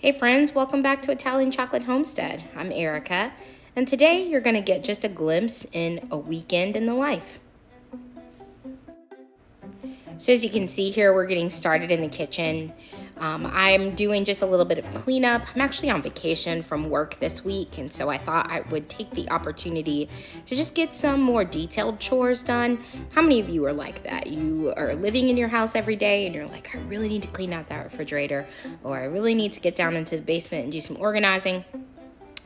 Hey friends, welcome back to Italian Chocolate Homestead. I'm Erica, and today you're going to get just a glimpse in a weekend in the life. So as you can see here, we're getting started in the kitchen. I'm doing just a little bit of cleanup. I'm actually on vacation from work this week, and so I thought I would take the opportunity to just get some more detailed chores done. How many of you are like that? You are living in your house every day and you're like, I really need to clean out that refrigerator, or I really need to get down into the basement and do some organizing.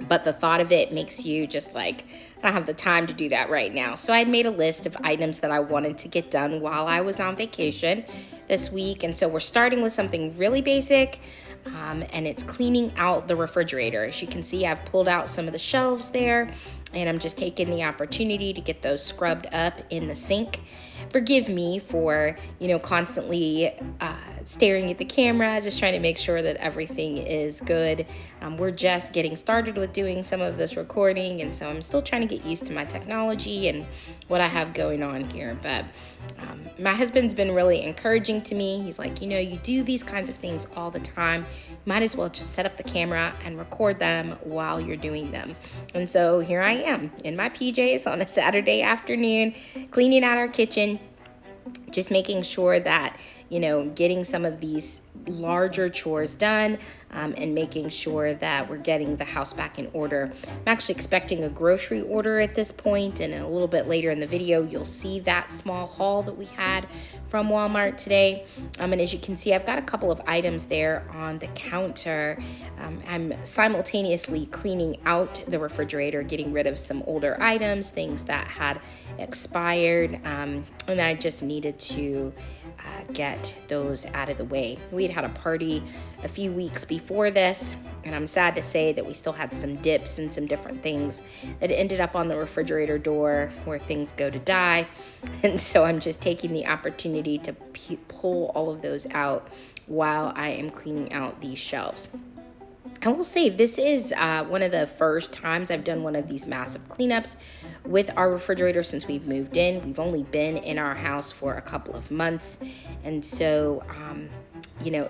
But the thought of it makes you just like, I don't have the time to do that right now. So I had made a list of items that I wanted to get done while I was on vacation this week. And so we're starting with something really basic, and it's cleaning out the refrigerator. As you can see, I've pulled out some of the shelves there, and I'm just taking the opportunity to get those scrubbed up in the sink. Forgive me for, constantly staring at the camera, just trying to make sure that everything is good. We're just getting started with doing some of this recording, and so I'm still trying to get used to my technology and what I have going on here. But my husband's been really encouraging to me. He's like, you do these kinds of things all the time. Might as well just set up the camera and record them while you're doing them. And so here I am in my PJs on a Saturday afternoon, cleaning out our kitchen, just making sure that, getting some of these larger chores done, and making sure that we're getting the house back in order. I'm actually expecting a grocery order at this point, and a little bit later in the video, you'll see that small haul that we had from Walmart today. And as you can see, I've got a couple of items there on the counter. I'm simultaneously cleaning out the refrigerator, getting rid of some older items, things that had expired, and I just needed to get those out of the way. We had a party a few weeks before this, and I'm sad to say that we still had some dips and some different things that ended up on the refrigerator door where things go to die. And so I'm just taking the opportunity to pull all of those out while I am cleaning out these shelves. I will say this is one of the first times I've done one of these massive cleanups with our refrigerator since we've moved in. We've only been in our house for a couple of months, and so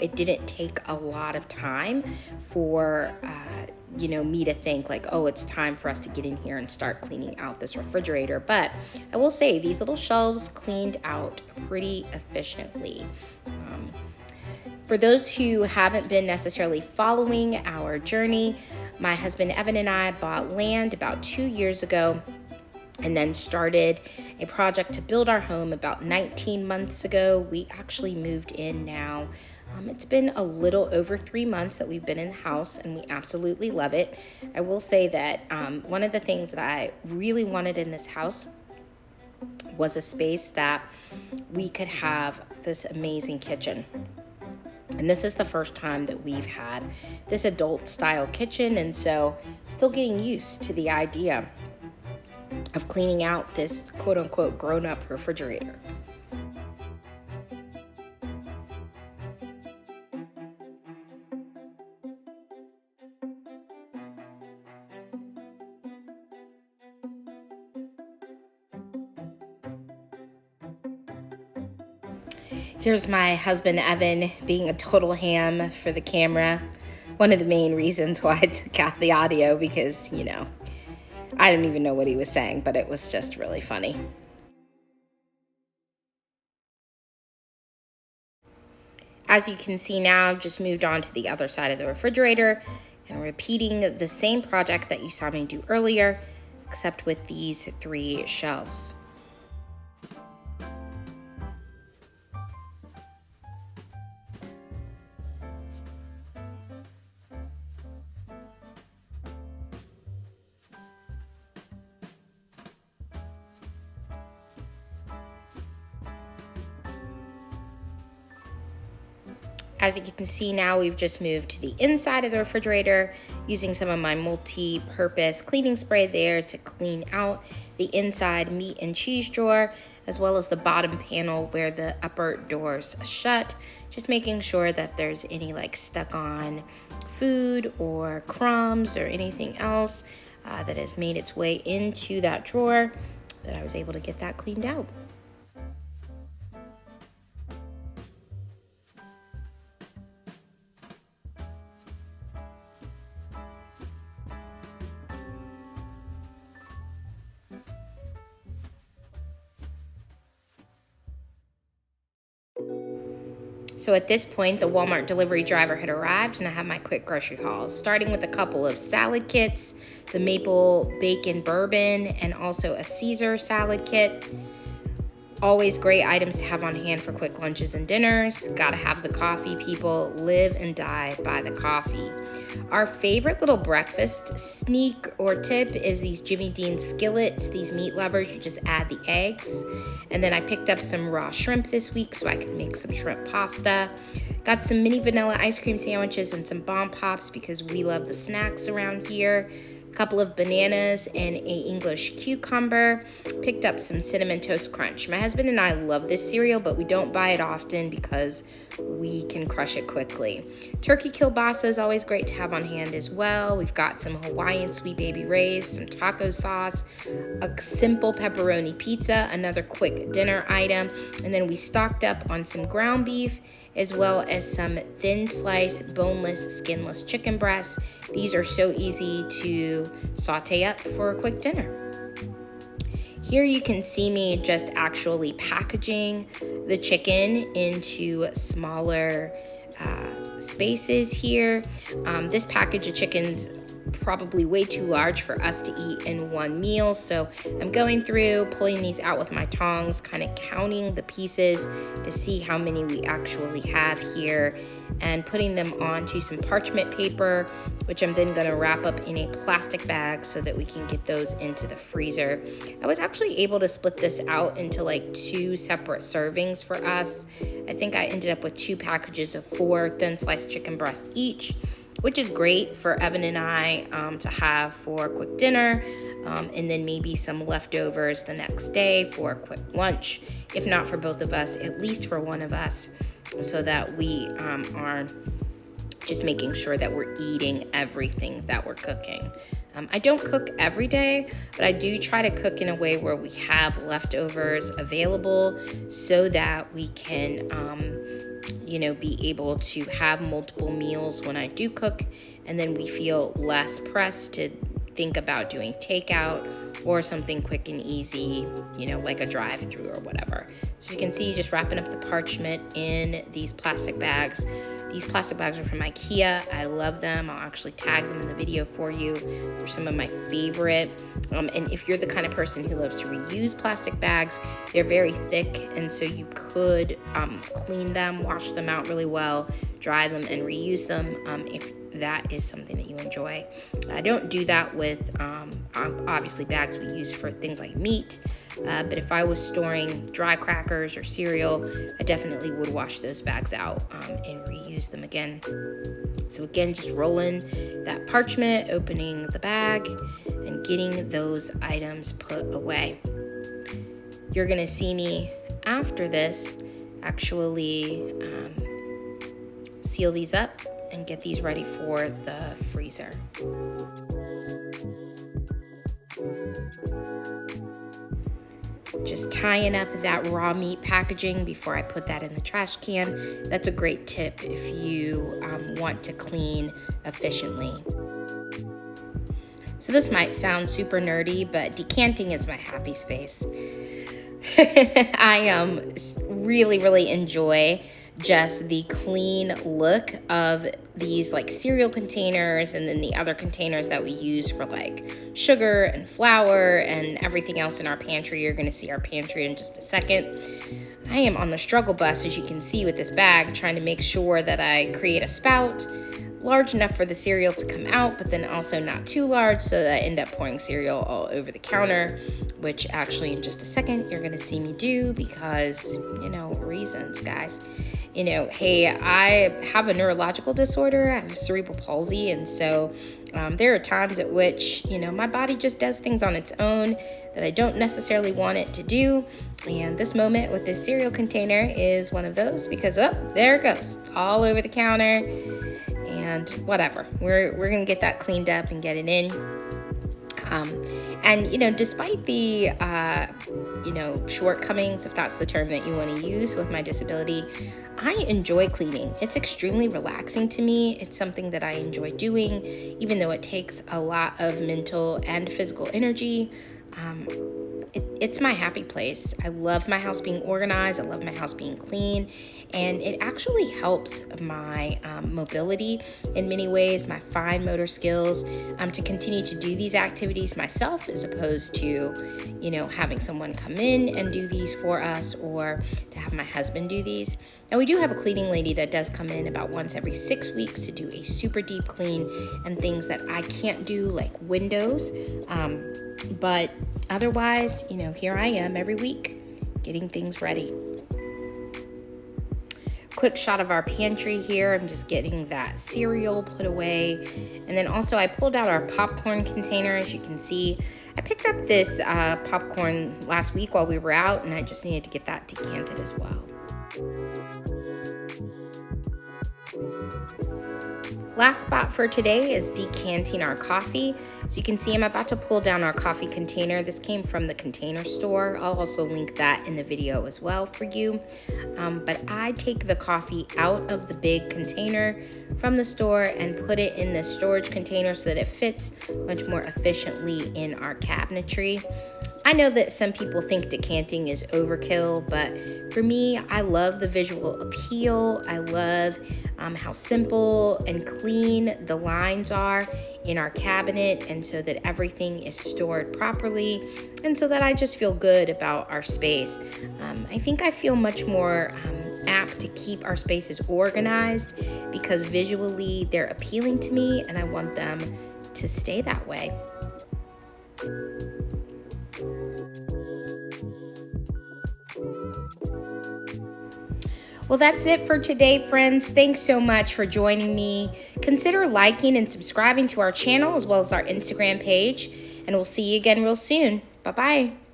it didn't take a lot of time for me to think like, oh, it's time for us to get in here and start cleaning out this refrigerator. But I will say these little shelves cleaned out pretty efficiently. For those who haven't been necessarily following our journey, my husband Evan and I bought land about 2 years ago and then started a project to build our home about 19 months ago. We actually moved in now. It's been a little over 3 months that we've been in the house, and we absolutely love it. I will say that one of the things that I really wanted in this house was a space that we could have this amazing kitchen. And this is the first time that we've had this adult style kitchen, and so still getting used to the idea of cleaning out this quote unquote grown up refrigerator. Here's my husband Evan being a total ham for the camera. One of the main reasons why I took out the audio, because I didn't even know what he was saying, but it was just really funny. As you can see now, I've just moved on to the other side of the refrigerator and repeating the same project that you saw me do earlier, except with these 3 shelves. As you can see now, we've just moved to the inside of the refrigerator using some of my multi-purpose cleaning spray there to clean out the inside meat and cheese drawer, as well as the bottom panel where the upper doors shut. Just making sure that if there's any stuck on food or crumbs or anything else that has made its way into that drawer, that I was able to get that cleaned out. So at this point, the Walmart delivery driver had arrived and I had my quick grocery haul, starting with a couple of salad kits, the maple bacon bourbon, and also a Caesar salad kit. Always great items to have on hand for quick lunches and dinners. Gotta have the coffee, people. Live and die by the coffee. Our favorite little breakfast sneak or tip is these Jimmy Dean skillets, these meat lovers. You just add the eggs. And then I picked up some raw shrimp this week so I could make some shrimp pasta. Got some mini vanilla ice cream sandwiches and some Bomb Pops because we love the snacks around here. Couple of bananas and a English cucumber. Picked up some Cinnamon Toast Crunch. My husband and I love this cereal, but we don't buy it often because we can crush it quickly. Turkey kielbasa is always great to have on hand as well. We've got some Hawaiian Sweet Baby Ray's, some taco sauce, a simple pepperoni pizza, another quick dinner item, and then we stocked up on some ground beef as well as some thin slice, boneless, skinless chicken breasts. These are so easy to saute up for a quick dinner. Here you can see me just actually packaging the chicken into smaller spaces here. This package of chicken's probably way too large for us to eat in one meal, so I'm going through, pulling these out with my tongs, kind of counting the pieces to see how many we actually have here, and putting them onto some parchment paper, which I'm then going to wrap up in a plastic bag so that we can get those into the freezer. I was actually able to split this out into like 2 separate servings for us. I think I ended up with 2 packages of 4 thin sliced chicken breasts each, which is great for Evan and I to have for a quick dinner, and then maybe some leftovers the next day for a quick lunch, if not for both of us, at least for one of us, so that we are just making sure that we're eating everything that we're cooking. I don't cook every day, but I do try to cook in a way where we have leftovers available so that we can be able to have multiple meals when I do cook, and then we feel less pressed to think about doing takeout or something quick and easy, like a drive-through or whatever. So you can see just wrapping up the parchment in these plastic bags. These plastic bags are from IKEA. I love them. I'll actually tag them in the video for you. They're some of my favorite. And if you're the kind of person who loves to reuse plastic bags, they're very thick, and so you could clean them, wash them out really well, dry them, and reuse them if that is something that you enjoy. I don't do that with obviously bags we use for things like meat. But if I was storing dry crackers or cereal, I definitely would wash those bags out and reuse them again. So again, just rolling that parchment, opening the bag, and getting those items put away. You're gonna see me after this actually seal these up and get these ready for the freezer. Just tying up that raw meat packaging before I put that in the trash can. That's a great tip if you want to clean efficiently. So this might sound super nerdy, but decanting is my happy space. I really enjoy just the clean look of these like cereal containers, and then the other containers that we use for like sugar and flour and everything else in our pantry. You're gonna see our pantry in just a second. I am on the struggle bus, as you can see, with this bag, trying to make sure that I create a spout large enough for the cereal to come out, but then also not too large so that I end up pouring cereal all over the counter, which actually in just a second you're gonna see me do because, reasons, guys. Hey, I have a neurological disorder. I have cerebral palsy, and so there are times at which, my body just does things on its own that I don't necessarily want it to do. And this moment with this cereal container is one of those because, there it goes, all over the counter. And whatever, we're gonna get that cleaned up and get it in. And despite the shortcomings, if that's the term that you want to use, with my disability, I enjoy cleaning. It's extremely relaxing to me. It's something that I enjoy doing, even though it takes a lot of mental and physical energy. it's my happy place. I love my house being organized. I love my house being clean. And it actually helps my mobility in many ways, my fine motor skills, to continue to do these activities myself, as opposed to, having someone come in and do these for us, or to have my husband do these. Now, we do have a cleaning lady that does come in about once every 6 weeks to do a super deep clean and things that I can't do, like windows. But otherwise, here I am every week getting things ready. Quick shot of our pantry here. I'm just getting that cereal put away. And then also I pulled out our popcorn container. As you can see, I picked up this popcorn last week while we were out, and I just needed to get that decanted as well. Last spot for today is decanting our coffee. So you can see I'm about to pull down our coffee container. This came from the Container Store. I'll also link that in the video as well for you. But I take the coffee out of the big container from the store and put it in the storage container so that it fits much more efficiently in our cabinetry. I know that some people think decanting is overkill, but for me, I love the visual appeal. I love how simple and clean the lines are in our cabinet, and so that everything is stored properly, and so that I just feel good about our space. I think I feel much more apt to keep our spaces organized because visually they're appealing to me, and I want them to stay that way. Well, that's it for today, friends. Thanks so much for joining me. Consider liking and subscribing to our channel as well as our Instagram page, and we'll see you again real soon. Bye-bye.